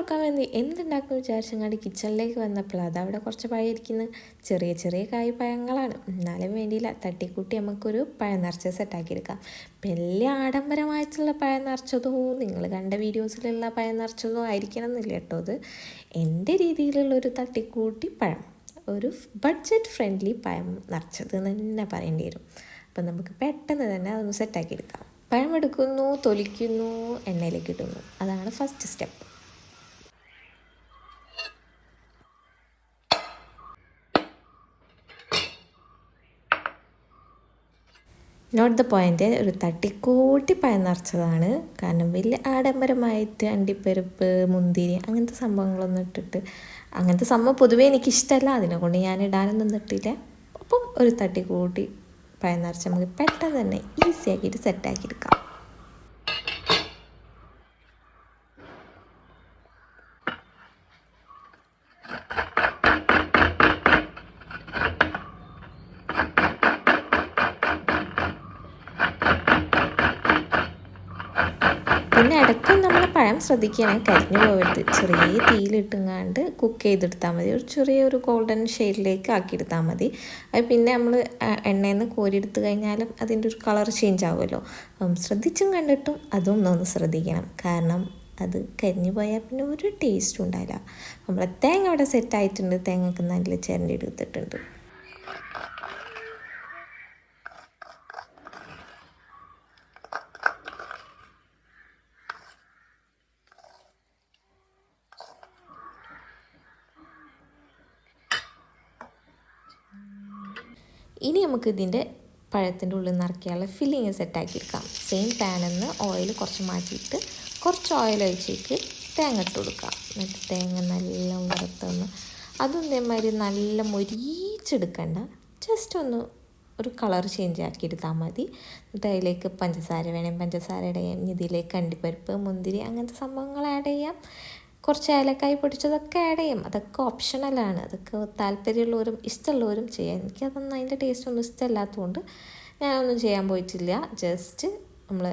നോക്കാൻ വേണ്ടി എന്തുണ്ടാക്കും വിചാരിച്ചങ്ങാണ്ട് കിച്ചണിലേക്ക് വന്നപ്പോൾ അതവിടെ കുറച്ച് പഴയിരിക്കുന്ന ചെറിയ ചെറിയ കായ് പഴങ്ങളാണ്. എന്നാലും വേണ്ടിയില്ല, തട്ടിക്കൂട്ടി നമുക്കൊരു പഴം നിറച്ച സെറ്റാക്കിയെടുക്കാം. വലിയ ആഡംബരമായിട്ടുള്ള പഴം നിറച്ചതോ നിങ്ങൾ കണ്ട വീഡിയോസിലുള്ള പഴം നിറച്ചതോ ആയിരിക്കണം എന്നില്ല കേട്ടോ. അത് എൻ്റെ രീതിയിലുള്ളൊരു തട്ടിക്കൂട്ടി പഴം, ഒരു ബഡ്ജറ്റ് ഫ്രണ്ട്ലി പഴം നിറച്ചത് തന്നെ പറയേണ്ടി വരും. അപ്പം നമുക്ക് പെട്ടെന്ന് തന്നെ അതൊന്ന് സെറ്റാക്കിയെടുക്കാം. പഴം എടുക്കുന്നു, തൊലിക്കുന്നു, എണ്ണയിലേക്ക് ഇടുന്നു. അതാണ് first step. Note the point, ഒരു തട്ടിക്കൂട്ടി പഴം നിറച്ചതാണ്. കാരണം വലിയ ആഡംബരമായിട്ട് അണ്ടിപ്പരിപ്പ്, മുന്തിരി അങ്ങനത്തെ സംഭവങ്ങളൊന്നും ഇട്ടിട്ട്, അങ്ങനത്തെ സംഭവം പൊതുവേ എനിക്കിഷ്ടമല്ല, അതിനെക്കൊണ്ട് ഞാൻ ഇടാനൊന്നും നിന്നിട്ടില്ല. അപ്പം ഒരു തട്ടിക്കൂട്ടി പഴം നിറച്ച് നമുക്ക് പെട്ടെന്ന് തന്നെ ഈസി ആക്കിയിട്ട് സെറ്റാക്കിയെടുക്കാം. പിന്നെ ഇടയ്ക്കും നമ്മൾ പഴം ശ്രദ്ധിക്കുകയാണെങ്കിൽ കരിഞ്ഞു പോകരുത്. ചെറിയ തീയിലിട്ടുങ്ങാണ്ട് കുക്ക് ചെയ്തെടുത്താൽ മതി. ഒരു ചെറിയൊരു ഗോൾഡൻ ഷെയ്ഡിലേക്ക് ആക്കിയെടുത്താൽ മതി. അത് പിന്നെ നമ്മൾ എണ്ണയിൽ നിന്ന് കോരിയെടുത്ത് കഴിഞ്ഞാലും അതിൻ്റെ ഒരു കളർ ചേഞ്ച് ആവുമല്ലോ. ശ്രദ്ധിച്ചും കണ്ടിട്ടും അതും ഒന്ന് ശ്രദ്ധിക്കണം. കാരണം അത് കരിഞ്ഞു പോയാൽ പിന്നെ ഒരു ടേസ്റ്റും ഉണ്ടാവില്ല. നമ്മൾ തേങ്ങ അവിടെ സെറ്റായിട്ടുണ്ട്, തേങ്ങക്ക് നല്ല ചിരണ്ടി എടുത്തിട്ടുണ്ട്. ഇനി നമുക്ക് ഇതിൻ്റെ പഴത്തിൻ്റെ ഉള്ളിൽ നിറയ്ക്കാനുള്ള ഫില്ലിങ് സെറ്റാക്കിയെടുക്കാം. സെയിം പാനിൽ നിന്ന് ഓയിൽ കുറച്ച് മാറ്റിയിട്ട് കുറച്ച് ഓയിൽ ഒഴിച്ചേക്ക് തേങ്ങ ഇട്ട് കൊടുക്കാം. എന്നിട്ട് തേങ്ങ നല്ല വറുത്തൊന്ന്, അതും ഇതേമാതിരി നല്ല മൊരിച്ചെടുക്കണ്ട, ജസ്റ്റ് ഒന്ന് ഒരു കളർ ചേഞ്ച് ആക്കിയെടുത്താൽ മതി. എന്നിട്ട് അതിലേക്ക് പഞ്ചസാര വേണം, പഞ്ചസാര ആഡ് ചെയ്യാം. ഇതിലേക്ക് അണ്ടിപ്പരിപ്പ്, മുന്തിരി അങ്ങനത്തെ സംഭവങ്ങൾ ആഡ് ചെയ്യാം. കുറച്ച് ഏലക്കായ് പൊടിച്ചതൊക്കെ ആഡ് ചെയ്യും. അതൊക്കെ ഓപ്ഷണലാണ്, അതൊക്കെ താല്പര്യമുള്ളവരും ഇഷ്ടമുള്ളവരും ചെയ്യാം. എനിക്കതൊന്നും അതിൻ്റെ ടേസ്റ്റ് ഒന്നും ഇഷ്ടമല്ലാത്തതുകൊണ്ട് ഞാനൊന്നും ചെയ്യാൻ പോയിട്ടില്ല. ജസ്റ്റ് നമ്മൾ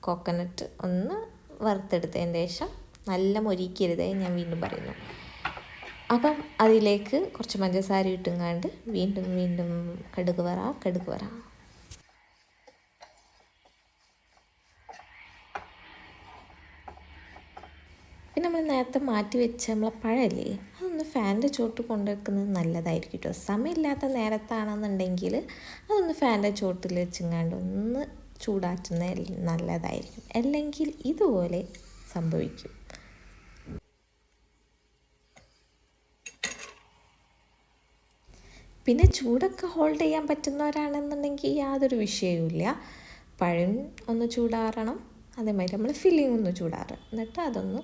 കോക്കനട്ട് ഒന്ന് വറുത്തെടുത്തതിന് ശേഷം, നല്ല മൊരിക്കരുതേ, ഞാൻ വീണ്ടും പറയുന്നു. അപ്പം അതിലേക്ക് കുറച്ച് പഞ്ചസാര ഇട്ടുങ്ങാണ്ട് വീണ്ടും വീണ്ടും കടുക് വറ. പിന്നെ നമ്മൾ നേരത്തെ മാറ്റി വെച്ച നമ്മളെ പഴമല്ലേ, അതൊന്ന് ഫാനിൻ്റെ ചോട്ട് കൊണ്ടുവെക്കുന്നത് നല്ലതായിരിക്കും കേട്ടോ. സമയമില്ലാത്ത നേരത്താണെന്നുണ്ടെങ്കിൽ അതൊന്ന് ഫാനിൻ്റെ ചോട്ടിൽ വെച്ചിങ്ങാണ്ട് ഒന്ന് ചൂടാറ്റുന്നത് നല്ലതായിരിക്കും. അല്ലെങ്കിൽ ഇതുപോലെ സംഭവിക്കും. പിന്നെ ചൂടൊക്കെ ഹോൾഡ് ചെയ്യാൻ പറ്റുന്നവരാണെന്നുണ്ടെങ്കിൽ യാതൊരു വിഷയവുമില്ല. പഴം ഒന്ന് ചൂടാറണം, അതേമാതിരി നമ്മൾ ഫില്ലിങ് ഒന്ന് ചൂടാറണം. എന്നിട്ട് അതൊന്ന്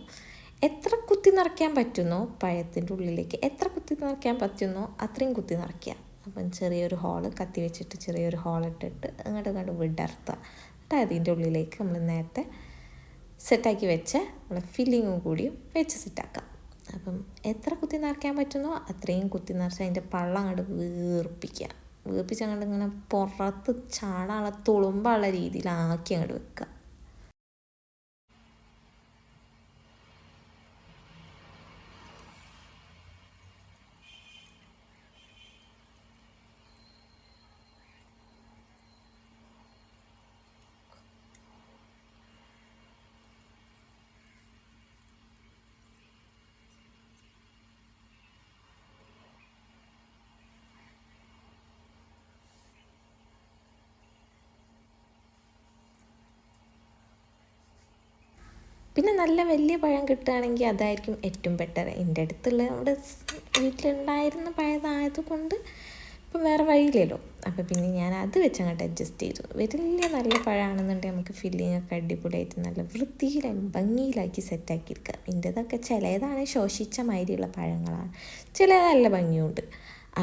എത്ര കുത്തി നിറയ്ക്കാൻ പറ്റുന്നോ പഴത്തിൻ്റെ ഉള്ളിലേക്ക്, എത്ര കുത്തി നിറയ്ക്കാൻ പറ്റുന്നോ അത്രയും കുത്തി നിറയ്ക്കുക. അപ്പം ചെറിയൊരു ഹോള് കത്തി വെച്ചിട്ട് ചെറിയൊരു ഹോളിട്ടിട്ട് അങ്ങോട്ട് വിടർത്തുക. എന്നിട്ട് അതിൻ്റെ ഉള്ളിലേക്ക് നമ്മൾ നേരത്തെ സെറ്റാക്കി വെച്ച നമ്മൾ ഫില്ലിങ്ങും കൂടിയും വെച്ച് സെറ്റാക്കാം. അപ്പം എത്ര കുത്തി നിറയ്ക്കാൻ പറ്റുന്നോ അത്രയും കുത്തി നിറച്ച് അതിൻ്റെ പള്ളം അങ്ങോട്ട് വീർപ്പിച്ച് അങ്ങോട്ട് ഇങ്ങനെ പുറത്ത് ചാടാനുള്ള തുളുമ്പുള്ള രീതിയിലാക്കി അങ്ങോട്ട് വെക്കുക. പിന്നെ നല്ല വലിയ പഴം കിട്ടുകയാണെങ്കിൽ അതായിരിക്കും ഏറ്റവും ബെറ്റർ. എൻ്റെ അടുത്തുള്ള അവിടെ വീട്ടിലുണ്ടായിരുന്ന പഴയതായതുകൊണ്ട് ഇപ്പം വേറെ വഴിയില്ലല്ലോ. അപ്പോൾ പിന്നെ ഞാൻ അത് വെച്ച് അങ്ങോട്ട് അഡ്ജസ്റ്റ് ചെയ്തു. വലിയ നല്ല പഴമാണെന്നുണ്ടെങ്കിൽ നമുക്ക് ഫില്ലിങ് ഒക്കെ അടിപൊളിയായിട്ട് നല്ല വൃത്തിയിലായി ഭംഗിയിലാക്കി സെറ്റാക്കിയെടുക്കാം. എൻ്റെതൊക്കെ ചിലതാണ് ശോഷിച്ച മാതിരിയുള്ള പഴങ്ങളാണ്, ചില നല്ല ഭംഗിയുണ്ട്.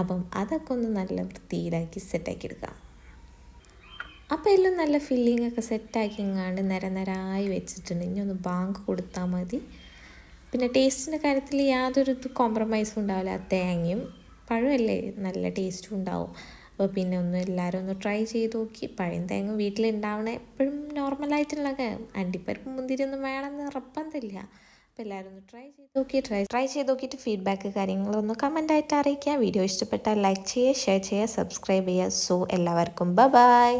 അപ്പം അതൊക്കെ ഒന്ന് നല്ല വൃത്തിയിലാക്കി സെറ്റാക്കിയെടുക്കാം. അപ്പോൾ എല്ലാം നല്ല ഫില്ലിംഗ് ഒക്കെ സെറ്റാക്കി ഇങ്ങാണ്ട് നിരനിരായി വെച്ചിട്ടുണ്ട്. ഇനി ഒന്ന് ബാങ്ക് കൊടുത്താൽ മതി. പിന്നെ ടേസ്റ്റിൻ്റെ കാര്യത്തിൽ യാതൊരു കോംപ്രമൈസും ഉണ്ടാവില്ല. തേങ്ങയും പഴമല്ലേ, നല്ല ടേസ്റ്റും ഉണ്ടാവും. അപ്പോൾ പിന്നെ എല്ലാവരും ഒന്ന് ട്രൈ ചെയ്ത് നോക്കി. പഴം തേങ്ങ വീട്ടിലുണ്ടാവണ എപ്പോഴും നോർമലായിട്ടുള്ള അണ്ടിപ്പരിപ്പ് മുന്തിരി ഒന്നും വേണമെന്ന് നിർബന്ധമില്ല. അപ്പോൾ എല്ലാവരും ഒന്ന് ട്രൈ ചെയ്ത് നോക്കിയിട്ട് ഫീഡ്ബാക്ക് കാര്യങ്ങളൊന്ന് കമൻ്റായിട്ട് അറിയിക്കുക. വീഡിയോ ഇഷ്ടപ്പെട്ടാൽ ലൈക്ക് ചെയ്യുക, ഷെയർ ചെയ്യുക, സബ്സ്ക്രൈബ് ചെയ്യുക. സോ എല്ലാവർക്കും ബൈ.